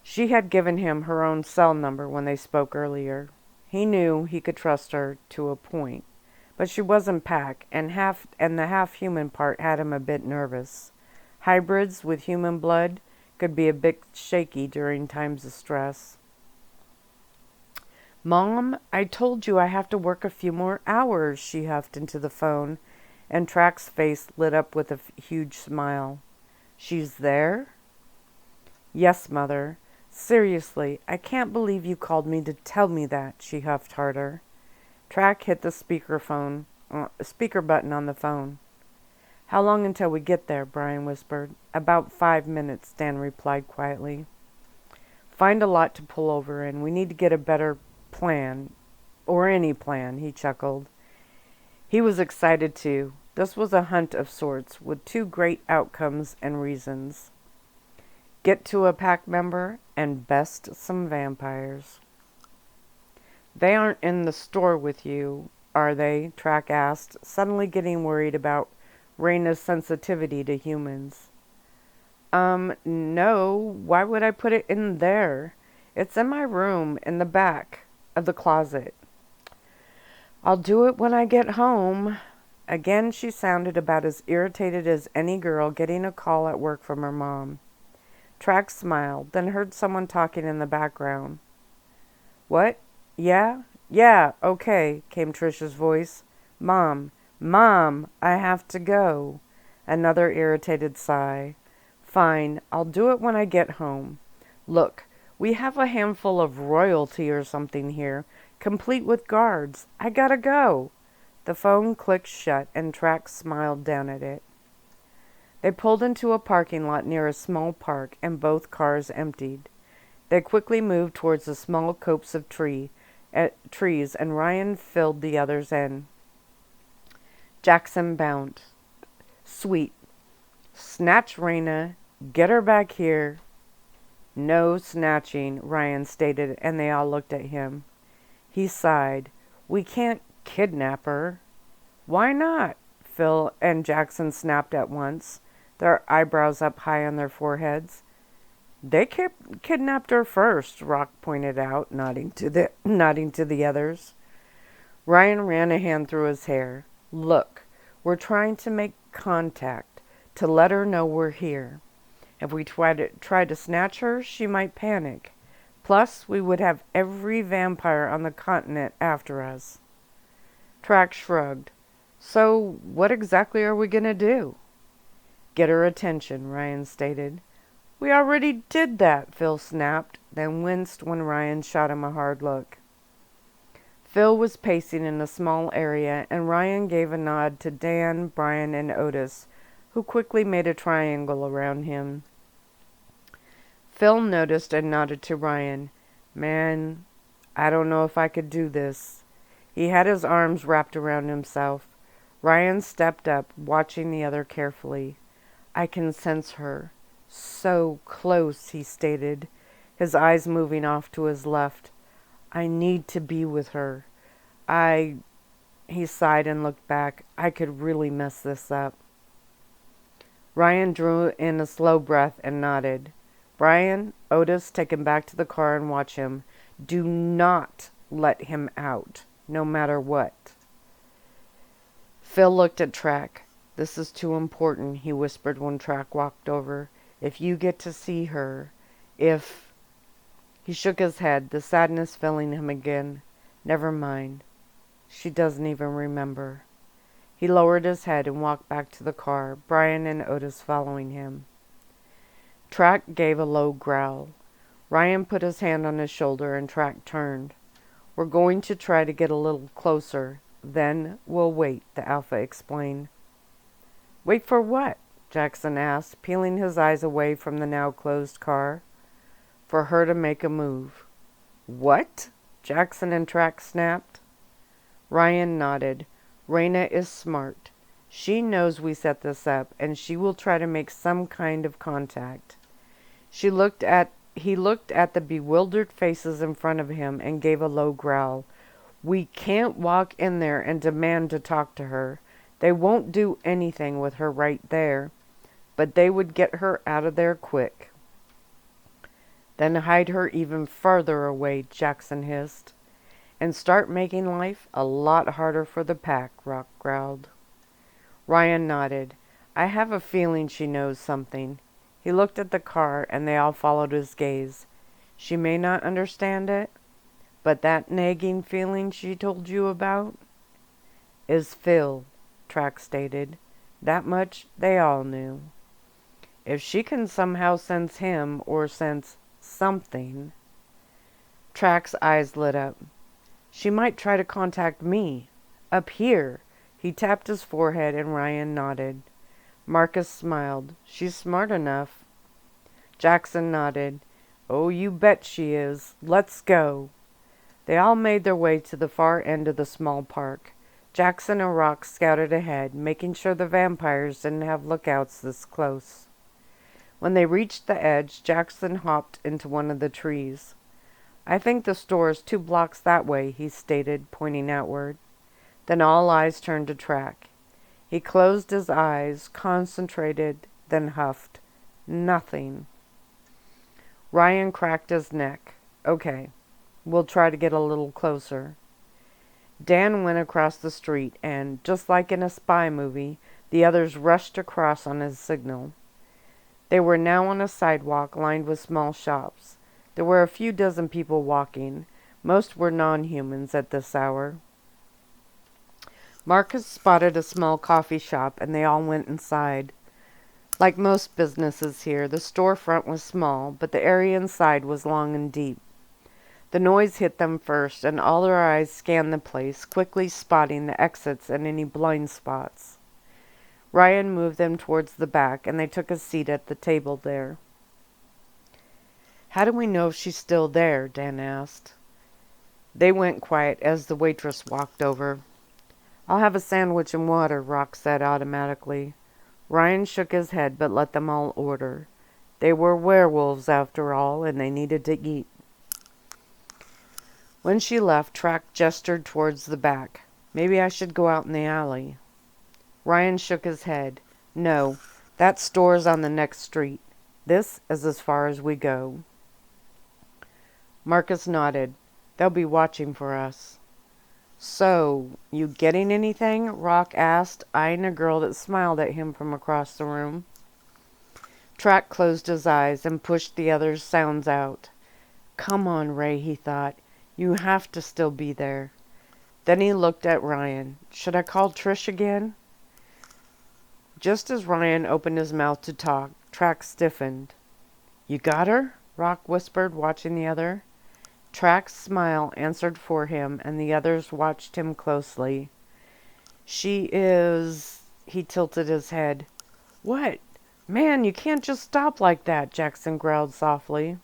S1: She had given him her own cell number when they spoke earlier. He knew he could trust her to a point, but she wasn't Pac, and the half-human part had him a bit nervous. Hybrids with human blood could be a bit shaky during times of stress. "Mom, I told you I have to work a few more hours," she huffed into the phone, and Track's face lit up with a huge smile. "She's there?" "Yes, Mother. Seriously, I can't believe you called me to tell me that, she huffed harder. Track hit the speaker button on the phone. How long until we get there? Brian whispered. About 5 minutes, Dan replied quietly. Find a lot to pull over in. We need to get a better plan. Or any plan, he chuckled. He was excited too. This was a hunt of sorts, with 2 great outcomes and reasons. Get to a pack member and best some vampires. They aren't in the store with you, are they? Track asked, suddenly getting worried about Raina's sensitivity to humans. No. Why would I put it in there? It's in my room, in the back of the closet. I'll do it when I get home. Again, she sounded about as irritated as any girl getting a call at work from her mom. Track smiled, then heard someone talking in the background. What? Yeah? Yeah, okay, came Trish's voice. Mom, I have to go. Another irritated sigh. Fine, I'll do it when I get home. Look, we have a handful of royalty or something here, complete with guards. I gotta go. The phone clicked shut and Track smiled down at it. They pulled into a parking lot near a small park and both cars emptied. They quickly moved towards a small copse of trees and Ryan filled the others in. Jackson bounced. Sweet. Snatch Raina. Get her back here. No snatching, Ryan stated, and they all looked at him. He sighed. We can't kidnap her. Why not? Phil and Jackson snapped at once, their eyebrows up high on their foreheads. They kidnapped her first, Rock pointed out, nodding to the others. Ryan ran a hand through his hair. Look, we're trying to make contact, to let her know we're here. If we try to snatch her, she might panic. Plus, we would have every vampire on the continent after us. Track shrugged. So, what exactly are we going to do? Get her attention, Ryan stated. We already did that, Phil snapped, then winced when Ryan shot him a hard look. Phil was pacing in a small area, and Ryan gave a nod to Dan, Brian, and Otis, who quickly made a triangle around him. Phil noticed and nodded to Ryan. Man, I don't know if I could do this. He had his arms wrapped around himself. Ryan stepped up, watching the other carefully. I can sense her. So close, he stated, his eyes moving off to his left. I need to be with her. He sighed and looked back. I could really mess this up. Ryan drew in a slow breath and nodded. Brian, Otis, take him back to the car and watch him. Do not let him out, no matter what. Phil looked at Track. This is too important, he whispered when Track walked over. If you get to see her, if... He shook his head, the sadness filling him again. Never mind. She doesn't even remember. He lowered his head and walked back to the car, Brian and Otis following him. Track gave a low growl. Ryan put his hand on his shoulder and Track turned. We're going to try to get a little closer. Then we'll wait, the Alpha explained. Wait for what? Jackson asked, peeling his eyes away from the now closed car. For her to make a move. What? Jackson and Track snapped. Ryan nodded. Raina is smart. She knows we set this up, and she will try to make some kind of contact. He looked at the bewildered faces in front of him and gave a low growl. We can't walk in there and demand to talk to her. They won't do anything with her right there, but they would get her out of there quick. Then hide her even further away, Jackson hissed, and start making life a lot harder for the pack, Rock growled. Ryan nodded. I have a feeling she knows something. He looked at the car, and they all followed his gaze. She may not understand it, but that nagging feeling she told you about is Phil, Track stated. That much they all knew. If she can somehow sense him or sense something. Track's eyes lit up. She might try to contact me. Up here. He tapped his forehead and Ryan nodded. Marcus smiled. She's smart enough. Jackson nodded. Oh, you bet she is. Let's go. They all made their way to the far end of the small park. Jackson and Rock scouted ahead, making sure the vampires didn't have lookouts this close. When they reached the edge, Jackson hopped into one of the trees. I think the store is 2 blocks that way, he stated, pointing outward. Then all eyes turned to Track. He closed his eyes, concentrated, then huffed. Nothing. Ryan cracked his neck. Okay, we'll try to get a little closer. Dan went across the street and, just like in a spy movie, the others rushed across on his signal. They were now on a sidewalk lined with small shops. There were a few dozen people walking. Most were non-humans at this hour. Marcus spotted a small coffee shop and they all went inside. Like most businesses here, the storefront was small, but the area inside was long and deep. The noise hit them first, and all their eyes scanned the place, quickly spotting the exits and any blind spots. Ryan moved them towards the back, and they took a seat at the table there. How do we know if she's still there? Dan asked. They went quiet as the waitress walked over. I'll have a sandwich and water, Rock said automatically. Ryan shook his head, but let them all order. They were werewolves, after all, and they needed to eat. When she left, Track gestured towards the back. Maybe I should go out in the alley. Ryan shook his head. No, that store's on the next street. This is as far as we go. Marcus nodded. They'll be watching for us. So, you getting anything? Rock asked, eyeing a girl that smiled at him from across the room. Track closed his eyes and pushed the other's sounds out. Come on, Ray, he thought. You have to still be there. Then he looked at Ryan. Should I call Trish again? Just as Ryan opened his mouth to talk, Track stiffened. You got her? Rock whispered, watching the other. Track's smile answered for him, and the others watched him closely. She is... He tilted his head. What? Man, you can't just stop like that, Jackson growled softly.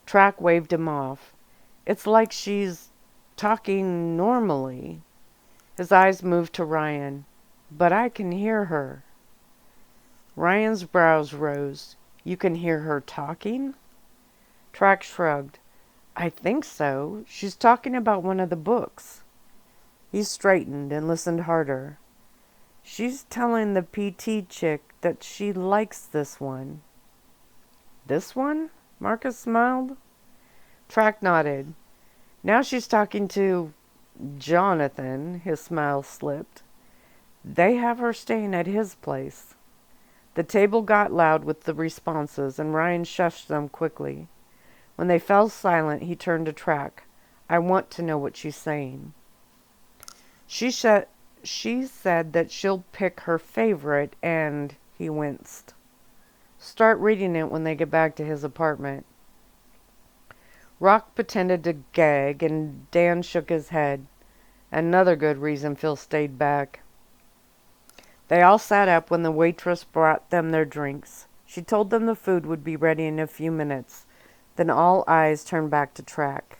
S1: Track waved him off. It's like she's talking normally. His eyes moved to Ryan. But I can hear her. Ryan's brows rose. You can hear her talking? Track shrugged. I think so. She's talking about one of the books. He straightened and listened harder. She's telling the PT chick that she likes this one. This one? Marcus smiled. Track nodded. Now she's talking to Jonathan. His smile slipped. They have her staying at his place. The table got loud with the responses, and Ryan shushed them quickly. When they fell silent, he turned to Track. I want to know what she's saying. She said that she'll pick her favorite, and he winced. Start reading it when they get back to his apartment. Rock pretended to gag, and Dan shook his head. Another good reason Phil stayed back. They all sat up when the waitress brought them their drinks. She told them the food would be ready in a few minutes. Then all eyes turned back to Track.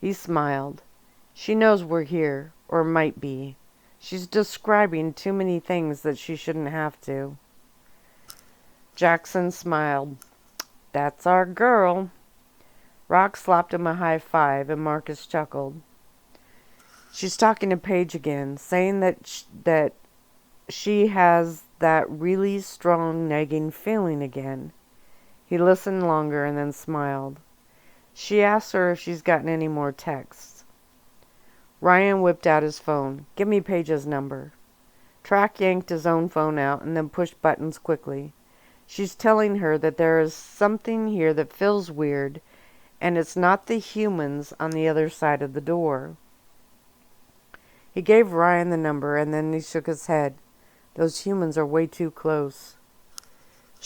S1: He smiled. She knows we're here, or might be. She's describing too many things that she shouldn't have to. Jackson smiled. That's our girl. Rock slapped him a high five, and Marcus chuckled. She's talking to Paige again, saying that she has that really strong nagging feeling again. He listened longer and then smiled. She asked her if she's gotten any more texts. Ryan whipped out his phone. Give me Paige's number. Track yanked his own phone out and then pushed buttons quickly. She's telling her that there is something here that feels weird, and it's not the humans on the other side of the door. He gave Ryan the number, and then he shook his head. Those humans are way too close.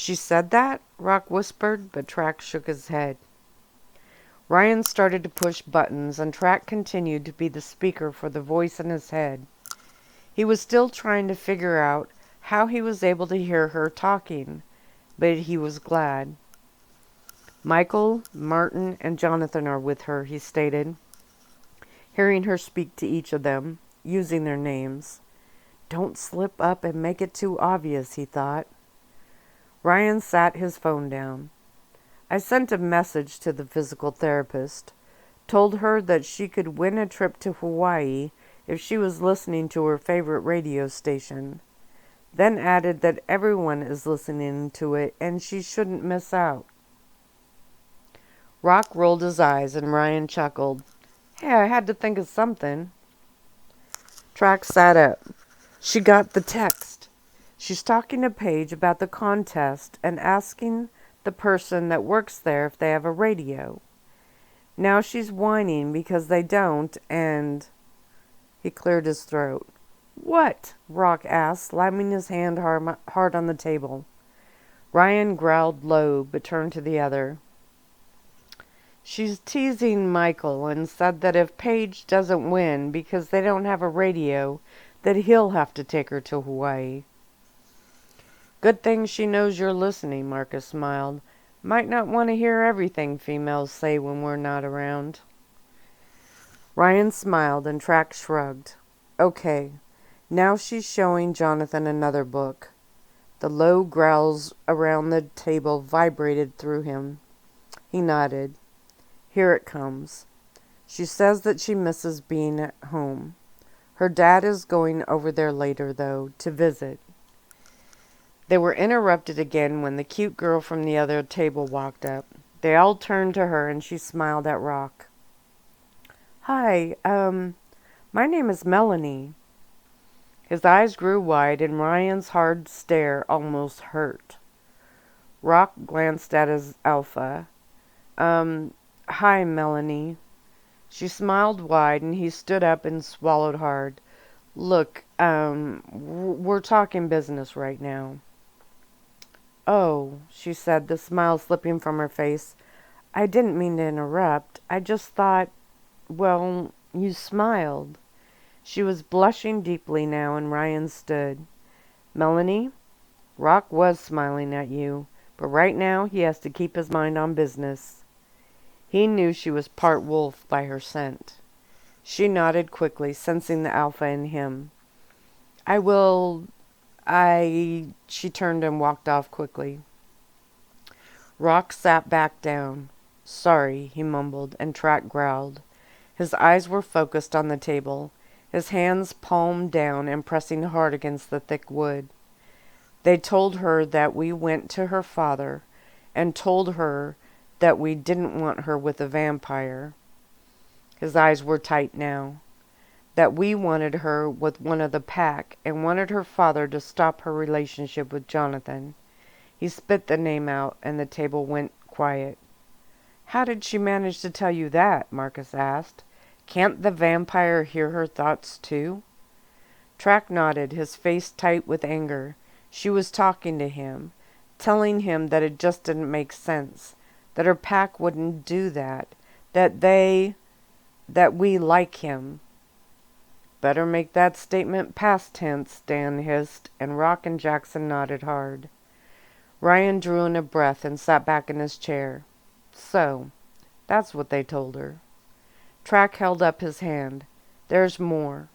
S1: She said that? Rock whispered, but Track shook his head. Ryan started to push buttons, and Track continued to be the speaker for the voice in his head. He was still trying to figure out how he was able to hear her talking, but he was glad. Michael, Martin, and Jonathan are with her, he stated, hearing her speak to each of them, using their names. Don't slip up and make it too obvious, he thought. Ryan sat his phone down. I sent a message to the physical therapist, told her that she could win a trip to Hawaii if she was listening to her favorite radio station, then added that everyone is listening to it and she shouldn't miss out. Rock rolled his eyes and Ryan chuckled. Hey, I had to think of something. Track sat up. She got the text. She's talking to Paige about the contest and asking the person that works there if they have a radio. Now she's whining because they don't, and... He cleared his throat. What? Rock asked, slamming his hand hard on the table. Ryan growled low, but turned to the other. She's teasing Michael and said that if Paige doesn't win because they don't have a radio, that he'll have to take her to Hawaii. Good thing she knows you're listening, Marcus smiled. Might not want to hear everything females say when we're not around. Ryan smiled and Track shrugged. Okay, now she's showing Jonathan another book. The low growls around the table vibrated through him. He nodded. Here it comes. She says that she misses being at home. Her dad is going over there later, though, to visit. They were interrupted again when the cute girl from the other table walked up. They all turned to her and she smiled at Rock. Hi, my name is Melanie. His eyes grew wide and Ryan's hard stare almost hurt. Rock glanced at his alpha. Hi, Melanie. She smiled wide and he stood up and swallowed hard. Look, we're talking business right now. Oh, she said, the smile slipping from her face. I didn't mean to interrupt. I just thought, well, you smiled. She was blushing deeply now, and Ryan stood. Melanie, Rock was smiling at you, but right now he has to keep his mind on business. He knew she was part wolf by her scent. She nodded quickly, sensing the alpha in him. She turned and walked off quickly. Rock sat back down. Sorry, he mumbled, and Track growled. His eyes were focused on the table, his hands palmed down and pressing hard against the thick wood. They told her that we went to her father, and told her that we didn't want her with a vampire. His eyes were tight now. That we wanted her with one of the pack, and wanted her father to stop her relationship with Jonathan. He spit the name out, and the table went quiet. How did she manage to tell you that? Marcus asked. Can't the vampire hear her thoughts too? Track nodded, his face tight with anger. She was talking to him, telling him that it just didn't make sense, that her pack wouldn't do that, that we like him. Better make that statement past tense, Dan hissed, and Rock and Jackson nodded hard. Ryan drew in a breath and sat back in his chair. So, that's what they told her. Track held up his hand. There's more.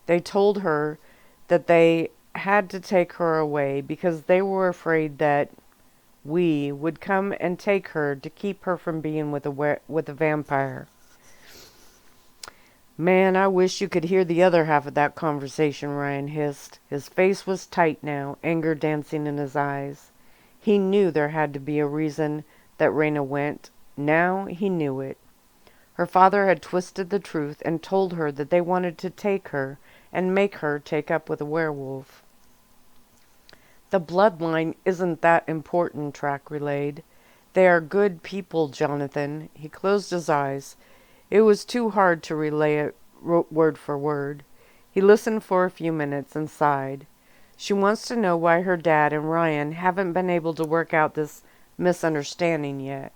S1: They told her that they had to take her away because they were afraid that we would come and take her to keep her from being with a vampire. Man, I wish you could hear the other half of that conversation, Ryan hissed. His face was tight now, anger dancing in his eyes. He knew there had to be a reason that Raina went. Now he knew it. Her father had twisted the truth and told her that they wanted to take her and make her take up with a werewolf. The bloodline isn't that important, Track relayed. They are good people, Jonathan. He closed his eyes. It was too hard to relay it word for word. He listened for a few minutes and sighed. She wants to know why her dad and Ryan haven't been able to work out this misunderstanding yet.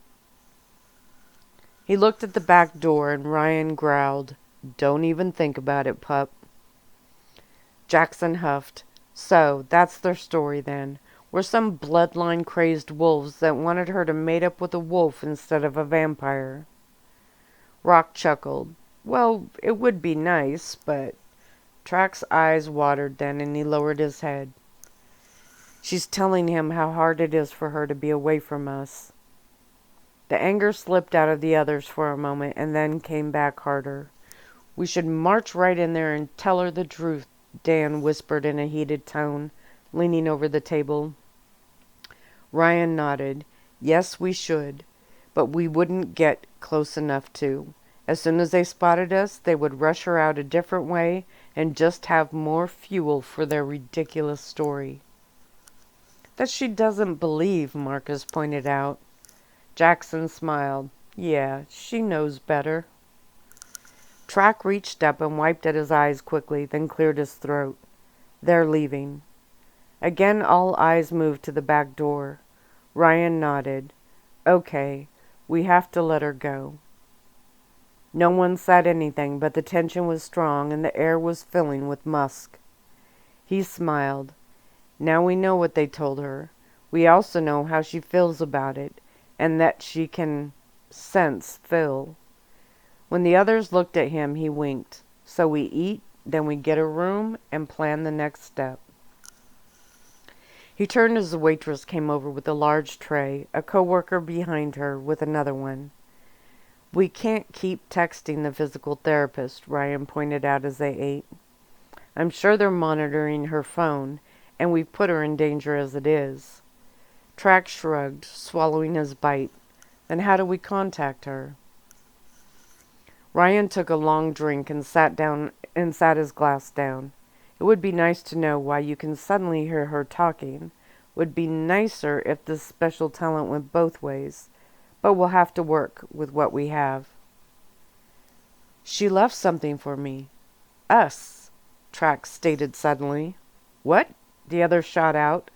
S1: He looked at the back door and Ryan growled, "Don't even think about it, pup." Jackson huffed. "So, that's their story then. We're some bloodline-crazed wolves that wanted her to mate up with a wolf instead of a vampire." Rock chuckled. "Well, it would be nice, but..." Track's eyes watered then, and he lowered his head. "She's telling him how hard it is for her to be away from us." The anger slipped out of the others for a moment, and then came back harder. "We should march right in there and tell her the truth," Dan whispered in a heated tone, leaning over the table. Ryan nodded. "Yes, we should. But we wouldn't get close enough to. As soon as they spotted us, they would rush her out a different way and just have more fuel for their ridiculous story." "That she doesn't believe," Marcus pointed out. Jackson smiled. "Yeah, she knows better." Track reached up and wiped at his eyes quickly, then cleared his throat. "They're leaving." Again all eyes moved to the back door. Ryan nodded. "Okay, we have to let her go." No one said anything, but the tension was strong and the air was filling with musk. He smiled. "Now we know what they told her. We also know how she feels about it, and that she can sense Phil." When the others looked at him, he winked. "So we eat, then we get a room and plan the next step." He turned as the waitress came over with a large tray, a coworker behind her with another one. "We can't keep texting the physical therapist," Ryan pointed out as they ate. "I'm sure they're monitoring her phone, and we've put her in danger as it is." Track shrugged, swallowing his bite. "Then how do we contact her?" Ryan took a long drink and sat his glass down. "It would be nice to know why you can suddenly hear her talking. Would be nicer if this special talent went both ways. But we'll have to work with what we have." "She left something for me." "Us," Track stated suddenly. "What?" the other shot out,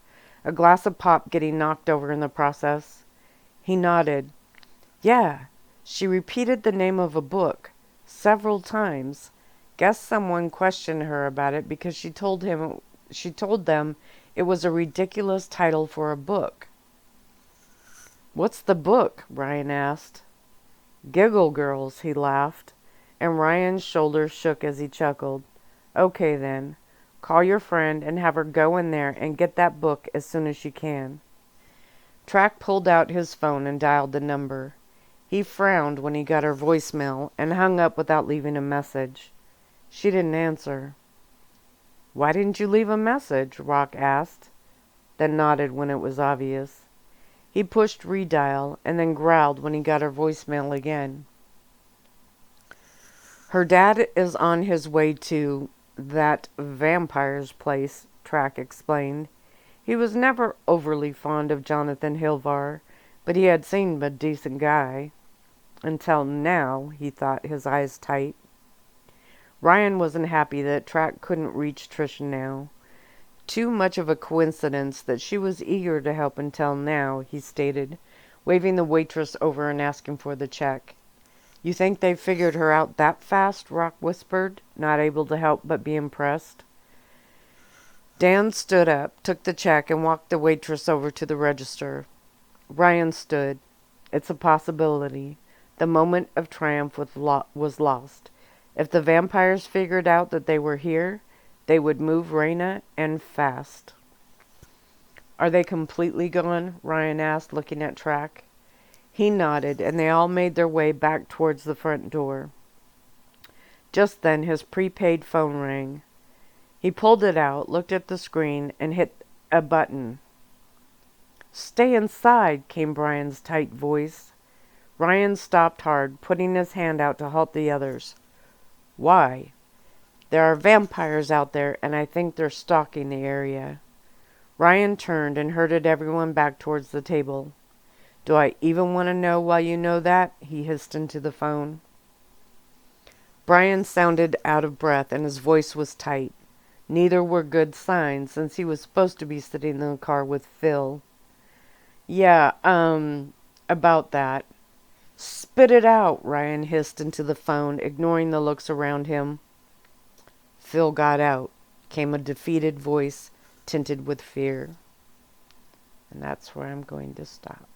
S1: a glass of pop getting knocked over in the process. He nodded. "Yeah, she repeated the name of a book several times. Guess someone questioned her about it because she told them it was a ridiculous title for a book." "What's the book?" Ryan asked. "Giggle Girls," he laughed, and Ryan's shoulders shook as he chuckled. "Okay then, call your friend and have her go in there and get that book as soon as she can." Track pulled out his phone and dialed the number. He frowned when he got her voicemail and hung up without leaving a message. She didn't answer. "Why didn't you leave a message?" Rock asked, then nodded when it was obvious. He pushed redial and then growled when he got her voicemail again. "Her dad is on his way to that vampire's place," Track explained. He was never overly fond of Jonathan Hilvar, but he had seemed a decent guy. Until now, he thought, his eyes tight. Ryan wasn't happy that Track couldn't reach Trish now. Too much of a coincidence that she was eager to help until now, he stated, waving the waitress over and asking for the check. "You think they figured her out that fast?" Rock whispered, not able to help but be impressed. Dan stood up, took the check, and walked the waitress over to the register. Ryan stood. "It's a possibility." The moment of triumph was lost. If the vampires figured out that they were here, they would move Raina, and fast. "Are they completely gone?" Ryan asked, looking at Track. He nodded, and they all made their way back towards the front door. Just then his prepaid phone rang. He pulled it out, looked at the screen, and hit a button. "Stay inside," came Brian's tight voice. Ryan stopped hard, putting his hand out to halt the others. "Why?" "There are vampires out there, and I think they're stalking the area." Ryan turned and herded everyone back towards the table. "Do I even want to know why you know that?" he hissed into the phone. Brian sounded out of breath, and his voice was tight. Neither were good signs, since he was supposed to be sitting in the car with Phil. Yeah, about that. Spit it out, Ryan hissed into the phone, ignoring the looks around him. Phil got out. Came a defeated voice, tinted with fear. And that's where I'm going to stop.